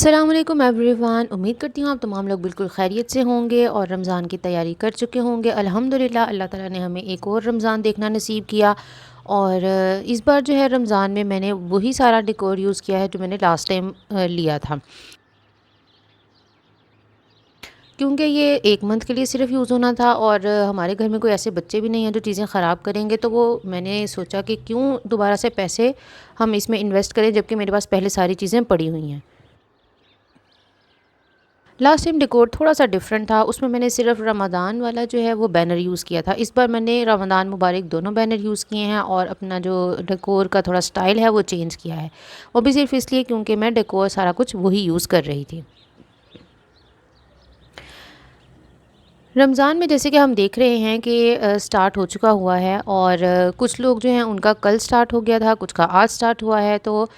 अस्सलाम वालेकुम एवरीवन। उम्मीद करती हूँ आप तमाम लोग बिल्कुल खैरियत से होंगे और रमज़ान की तैयारी कर चुके होंगे। अल्हम्दुलिल्लाह अल्लाह ताला ने हमें एक और रमज़ान देखना नसीब किया। और इस बार जो है रमज़ान में मैंने वही सारा डेकोर यूज़ किया है जो मैंने लास्ट टाइम लिया था, क्योंकि ये 1 मंथ के लिए सिर्फ़ यूज़ होना था और हमारे घर में कोई ऐसे बच्चे भी नहीं हैं जो चीज़ें ख़राब करेंगे। तो वो मैंने सोचा कि क्यों दोबारा से पैसे हम इसमें इन्वेस्ट करें जबकि मेरे पास पहले सारी चीज़ें पड़ी हुई हैं। लास्ट टाइम डेकोर थोड़ा-सा डिफरेंट था, उसमें मैंने सिर्फ़ रमज़ान वाला जो है वो बैनर यूज़ किया था। इस बार मैंने रमज़ान मुबारक दोनों बैनर यूज़ किए हैं और अपना जो डेकोर का थोड़ा स्टाइल है वो चेंज किया है। वो भी सिर्फ़ इसलिए क्योंकि मैं डेकोर सारा कुछ वही यूज़ कर रही थी। रमज़ान में जैसे कि हम देख रहे हैं कि स्टार्ट हो चुका हुआ है और कुछ लोग जो हैं उनका कल स्टार्ट हो गया था, कुछ का आज स्टार्ट हुआ है। तो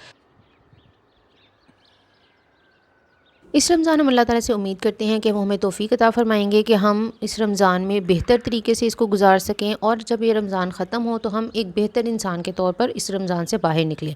इस रमज़ान हम अल्लाह ताला से उम्मीद करते हैं कि वो हमें तौफ़ीक अता फ़रमाएँगे कि हम इस रमज़ान में बेहतर तरीके से इसको गुज़ार सकें और जब ये रमज़ान ख़त्म हो तो हम एक बेहतर इंसान के तौर पर इस रमज़ान से बाहर निकलें।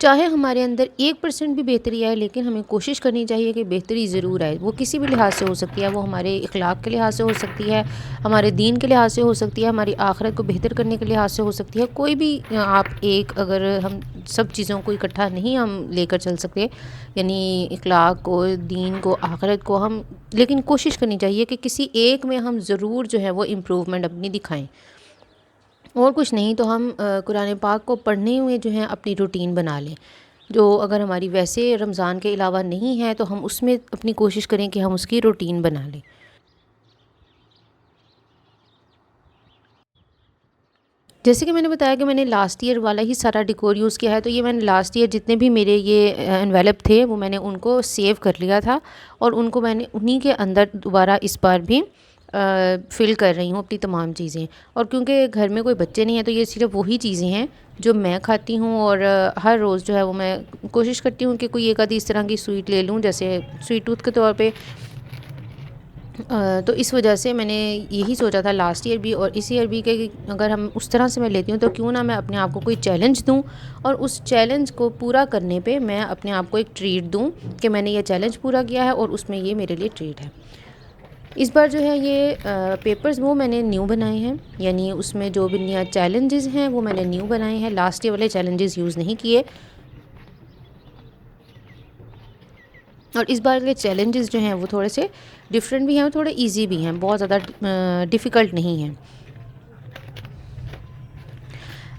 चाहे हमारे अंदर 1% भी बेहतरी आए, लेकिन हमें कोशिश करनी चाहिए कि बेहतरी ज़रूर आए। वो किसी भी लिहाज से हो सकती है, वो हमारे अखलाक के लिहाज से हो सकती है, हमारे दीन के लिहाज से हो सकती है, हमारी आखिरत को बेहतर करने के लिहाज से हो सकती है। कोई भी आप एक अगर हम सब चीज़ों को इकट्ठा नहीं हम लेकर चल सकते, यानी इखलाक को, दीन को, आखिरत को हम, लेकिन कोशिश करनी चाहिए कि किसी एक में हम ज़रूर जो है वो इम्प्रूवमेंट अपनी दिखाएं। और कुछ नहीं तो हम कुरान पाक को पढ़ने हुए जो है अपनी रूटीन बना लें। जो अगर हमारी वैसे रमज़ान के अलावा नहीं है तो हम उसमें अपनी कोशिश करें कि हम उसकी रूटीन बना लें। जैसे कि मैंने बताया कि मैंने लास्ट ईयर वाला ही सारा डेकोर यूज़ किया है, तो ये मैंने लास्ट ईयर जितने भी मेरे ये एनवेलप थे वो मैंने उनको सेव कर लिया था और उनको मैंने उन्हीं के अंदर दोबारा इस बार भी फ़िल कर रही हूँ अपनी तमाम चीज़ें। और क्योंकि घर में कोई बच्चे नहीं हैं तो ये सिर्फ़ वही चीज़ें हैं जो मैं खाती हूँ और हर रोज़ जो है वो मैं कोशिश करती हूँ कि कोई एक आधी इस तरह की स्वीट ले लूँ, जैसे स्वीट टूथ के तौर पे। तो इस वजह से मैंने यही सोचा था लास्ट ईयर भी और इस ईयर भी कि अगर हम उस तरह से मैं लेती हूँ तो क्यों ना मैं अपने आप को कोई चैलेंज दूँ और उस चैलेंज को पूरा करने पे मैं अपने आप को एक ट्रीट दूँ कि मैंने ये चैलेंज पूरा किया है और उसमें ये मेरे लिए ट्रीट है। इस बार जो है ये पेपर्स वो मैंने न्यू बनाए हैं, यानी उसमें जो भी नया चैलेंजेस हैं वो मैंने न्यू बनाए हैं, लास्ट ईयर वाले चैलेंजेस यूज़ नहीं किए। और इस बार के चैलेंजेस जो हैं वो थोड़े से डिफरेंट भी हैं और थोड़े इजी भी हैं, बहुत ज़्यादा डिफ़िकल्ट नहीं हैं।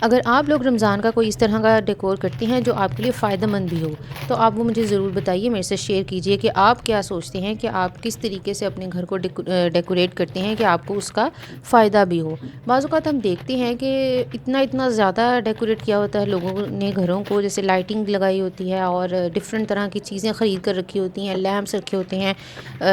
अगर आप लोग रमज़ान का कोई इस तरह का डेकोर करते हैं जो आपके लिए फ़ायदेमंद भी हो, तो आप वो मुझे ज़रूर बताइए, मेरे से शेयर कीजिए कि आप क्या सोचते हैं कि आप किस तरीके से अपने घर को डेकोरेट करते हैं कि आपको उसका फ़ायदा भी हो। बाज़ औक़ात हम देखते हैं कि इतना इतना ज़्यादा डेकोरेट किया होता है लोगों ने घरों को, जैसे लाइटिंग लगाई होती है और डिफरेंट तरह की चीज़ें ख़रीद कर रखी होती हैं, लैंप्स रखे होते हैं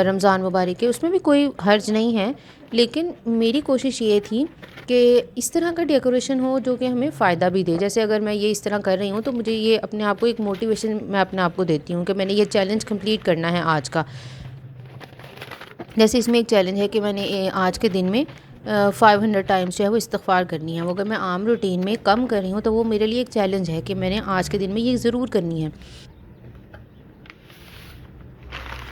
रमज़ान मुबारक के, उसमें भी कोई हर्ज नहीं है। लेकिन मेरी कोशिश ये थी कि इस तरह का डेकोरेशन हो जो कि हमें फ़ायदा भी दे। जैसे अगर मैं ये इस तरह कर रही हूँ तो मुझे ये अपने आप को एक मोटिवेशन मैं अपने आप को देती हूँ कि मैंने ये चैलेंज कंप्लीट करना है आज का। जैसे इसमें एक चैलेंज है कि मैंने आज के दिन में 500 टाइम्स जो है वो इस्तिग़फ़ार करनी है। वो अगर मैं आम रूटीन में कम कर रही हूँ तो वो मेरे लिए एक चैलेंज है कि मैंने आज के दिन में ये ज़रूर करनी है।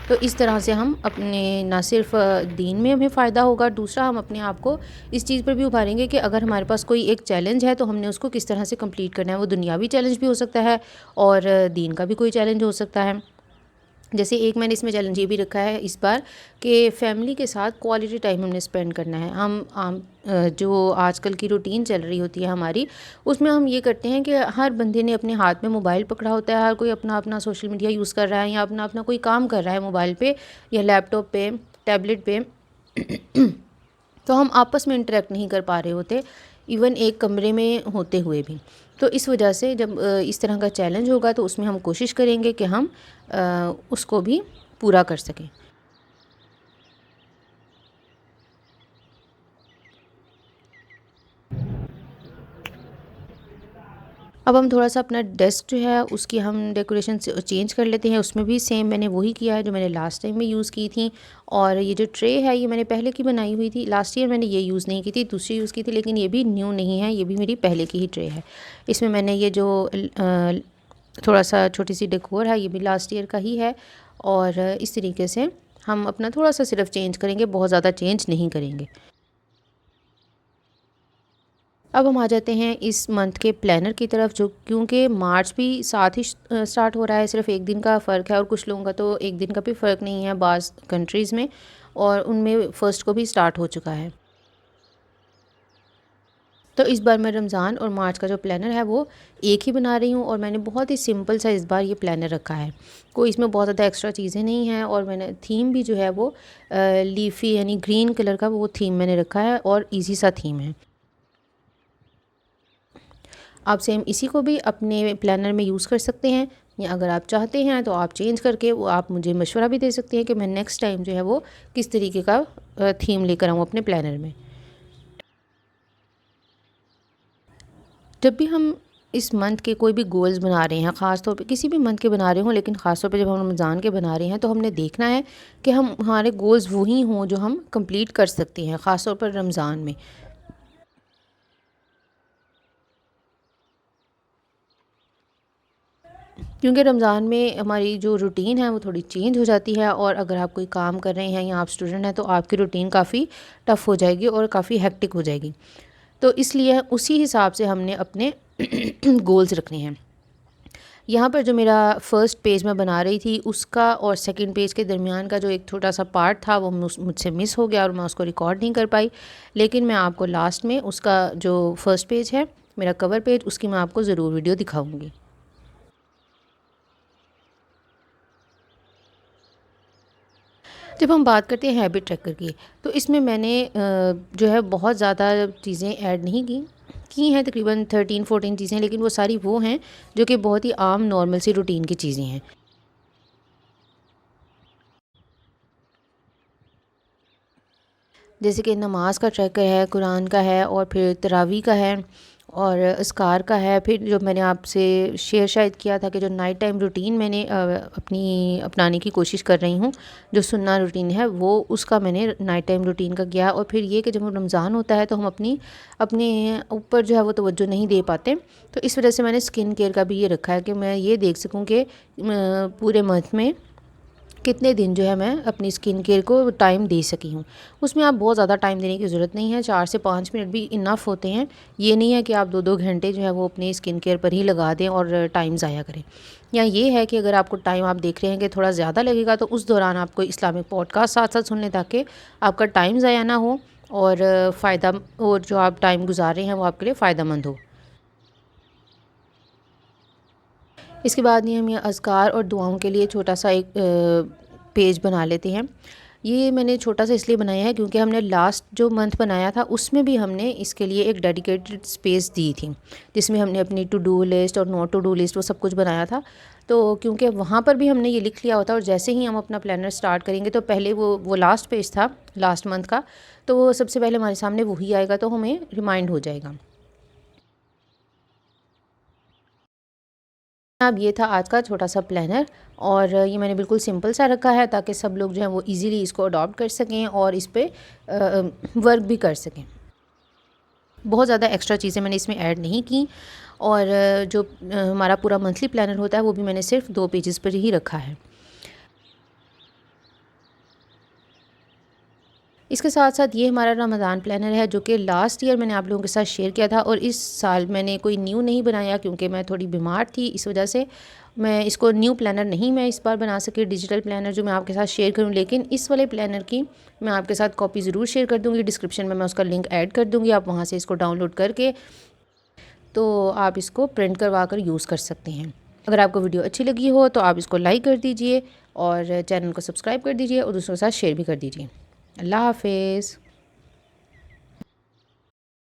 तो इस तरह से हम अपने ना सिर्फ़ दीन में हमें फ़ायदा होगा, दूसरा हम अपने आप को इस चीज़ पर भी उभारेंगे कि अगर हमारे पास कोई एक चैलेंज है तो हमने उसको किस तरह से कंप्लीट करना है। वो दुनियावी चैलेंज भी हो सकता है और दीन का भी कोई चैलेंज हो सकता है। जैसे एक मैंने इसमें चैलेंज ये भी रखा है इस बार कि फ़ैमिली के साथ क्वालिटी टाइम हमने स्पेंड करना है। हम जो आजकल की रूटीन चल रही होती है हमारी, उसमें हम ये करते हैं कि हर बंदे ने अपने हाथ में मोबाइल पकड़ा होता है, हर कोई अपना-अपना सोशल मीडिया यूज़ कर रहा है या अपना-अपना कोई काम कर रहा है मोबाइल पे या लैपटॉप पे, टैबलेट पे। तो हम आपस में इंटरेक्ट नहीं कर पा रहे होते, इवन एक कमरे में होते हुए भी। तो इस वजह से जब इस तरह का चैलेंज होगा तो उसमें हम कोशिश करेंगे कि हम उसको भी पूरा कर सकें। अब हम थोड़ा-सा अपना डेस्क जो है उसकी हम डेकोरेशन चेंज कर लेते हैं। उसमें भी सेम मैंने वही किया है जो मैंने लास्ट टाइम में यूज़ की थी। और ये जो ट्रे है ये मैंने पहले की बनाई हुई थी। लास्ट ईयर मैंने ये यूज़ नहीं की थी, दूसरी यूज़ की थी, लेकिन ये भी न्यू नहीं है, ये भी मेरी पहले की ही ट्रे है। इसमें मैंने ये जो थोड़ा-सा छोटी-सी डेकोर है ये भी लास्ट ईयर का ही है और इस तरीके से हम अपना थोड़ा सा सिर्फ चेंज करेंगे, बहुत ज़्यादा चेंज नहीं करेंगे। अब हम आ जाते हैं इस मंथ के प्लानर की तरफ, जो क्योंकि मार्च भी साथ ही स्टार्ट हो रहा है, सिर्फ एक दिन का फ़र्क है और कुछ लोगों का तो एक दिन का भी फ़र्क नहीं है बाज़ कंट्रीज़ में, और उनमें फ़र्स्ट को भी स्टार्ट हो चुका है। तो इस बार मैं रमज़ान और मार्च का जो प्लानर है वो एक ही बना रही हूँ, और मैंने बहुत ही सिंपल सा इस बार ये प्लानर रखा है। कोई इसमें बहुत ज़्यादा एक्स्ट्रा चीज़ें नहीं हैं, और मैंने थीम भी जो है वो लीफ़ी यानी ग्रीन कलर का वो थीम मैंने रखा है, और ईज़ी सा थीम है। आप सेम इसी को भी अपने प्लानर में यूज़ कर सकते हैं, या अगर आप चाहते हैं तो आप चेंज करके वो आप मुझे मशवरा भी दे सकते हैं कि मैं नेक्स्ट टाइम जो है वो किस तरीके का थीम लेकर आऊँ अपने प्लानर में। जब भी हम इस मंथ के कोई भी गोल्स बना रहे हैं, ख़ास तौर पे किसी भी मंथ के बना रहे हों, लेकिन ख़ास तौर पे जब हम रमज़ान के बना रहे हैं तो हमने देखना है कि हम हमारे गोल्स वही हों जो हम कंप्लीट कर सकते हैं, ख़ास तौर पर रमज़ान में। क्योंकि रमज़ान में हमारी जो रूटीन है वो थोड़ी चेंज हो जाती है, और अगर आप कोई काम कर रहे हैं या आप स्टूडेंट हैं तो आपकी रूटीन काफ़ी टफ़ हो जाएगी और काफ़ी हेक्टिक हो जाएगी। तो इसलिए उसी हिसाब से हमने अपने गोल्स रखने हैं। यहाँ पर जो मेरा फ़र्स्ट पेज मैं बना रही थी उसका और सेकंड पेज के दरमियान का जो एक छोटा-सा पार्ट था वो मुझसे मिस हो गया, और मैं उसको रिकॉर्ड नहीं कर पाई। लेकिन मैं आपको लास्ट में उसका जो फ़र्स्ट पेज है, मेरा कवर पेज, उसकी मैं आपको ज़रूर वीडियो दिखाऊँगी। जब हम बात करते हैं हैबिट ट्रैकर की, तो इसमें मैंने जो है बहुत ज़्यादा चीज़ें ऐड नहीं की हैं, तकरीबन 13-14 चीज़ें, लेकिन वो सारी वो हैं जो कि बहुत ही आम नॉर्मल सी रूटीन की चीज़ें हैं। जैसे कि नमाज का ट्रैकर है, कुरान का है, और फिर तरावी का है, और अस्कार का है। फिर जो मैंने आपसे शेयर शायद किया था कि जो नाइट टाइम रूटीन मैंने अपनी अपनाने की कोशिश कर रही हूँ, जो सुन्ना रूटीन है वो, उसका मैंने नाइट टाइम रूटीन का किया। और फिर ये कि जब रमज़ान होता है तो हम अपने ऊपर जो है वो तवज्जो नहीं दे पाते, तो इस वजह से मैंने स्किन केयर का भी ये रखा है कि मैं ये देख सकूँ कि पूरे मंथ में कितने दिन जो है मैं अपनी स्किन केयर को टाइम दे सकी हूँ। उसमें आप बहुत ज़्यादा टाइम देने की ज़रूरत नहीं है, 4 से 5 मिनट भी इनफ होते हैं। ये नहीं है कि आप 2-2 घंटे जो है वो अपनी स्किन केयर पर ही लगा दें और टाइम ज़ाया करें। या ये है कि अगर आपको टाइम आप देख रहे हैं कि थोड़ा ज़्यादा लगेगा, तो उस दौरान आप कोई इस्लामिक पॉडकास्ट साथ-साथ सुन लें, ताकि आपका टाइम ज़ाया ना हो, और फ़ायदा, और जो आप टाइम गुज़ार रहे हैं वो आपके लिए फ़ायदेमंद हो। इसके बाद ये हम ये अज़कार और दुआओं के लिए छोटा-सा एक पेज बना लेते हैं। ये मैंने छोटा-सा इसलिए बनाया है क्योंकि हमने लास्ट जो मंथ बनाया था उसमें भी हमने इसके लिए एक डेडिकेटेड स्पेस दी थी, जिसमें हमने अपनी टू डू लिस्ट और नॉट टू डू लिस्ट वो सब कुछ बनाया था। तो क्योंकि वहाँ पर भी हमने ये लिख लिया होता, और जैसे ही हम अपना प्लानर स्टार्ट करेंगे तो पहले वो लास्ट पेज था लास्ट मंथ का, तो वो सबसे पहले हमारे सामने वही आएगा, तो हमें रिमाइंड हो जाएगा। अब ये था आज का छोटा-सा प्लानर, और ये मैंने बिल्कुल सिंपल सा रखा है ताकि सब लोग जो हैं वो ईज़िली इसको अडॉप्ट कर सकें और इस पे वर्क भी कर सकें। बहुत ज़्यादा एक्स्ट्रा चीज़ें मैंने इसमें ऐड नहीं की, और जो हमारा पूरा मंथली प्लानर होता है वो भी मैंने सिर्फ 2 पेजेज़ पर ही रखा है। इसके साथ-साथ ये हमारा रमज़ान प्लानर है, जो कि लास्ट ईयर मैंने आप लोगों के साथ शेयर किया था, और इस साल मैंने कोई न्यू नहीं बनाया क्योंकि मैं थोड़ी बीमार थी, इस वजह से मैं इसको न्यू प्लानर नहीं मैं इस बार बना सकी, डिजिटल प्लानर जो मैं आपके साथ शेयर करूँ। लेकिन इस वाले प्लानर की मैं आपके साथ कॉपी ज़रूर शेयर कर दूँगी, डिस्क्रिप्शन में मैं उसका लिंक ऐड कर दूँगी, आप वहाँ से इसको डाउनलोड करके तो आप इसको प्रिंट करवा कर यूज़ कर सकते हैं। अगर आपको वीडियो अच्छी लगी हो तो आप इसको लाइक कर दीजिए, और चैनल को सब्सक्राइब कर दीजिए, और दूसरों के साथ शेयर भी कर दीजिए। अल्लाह हाफ़िज़।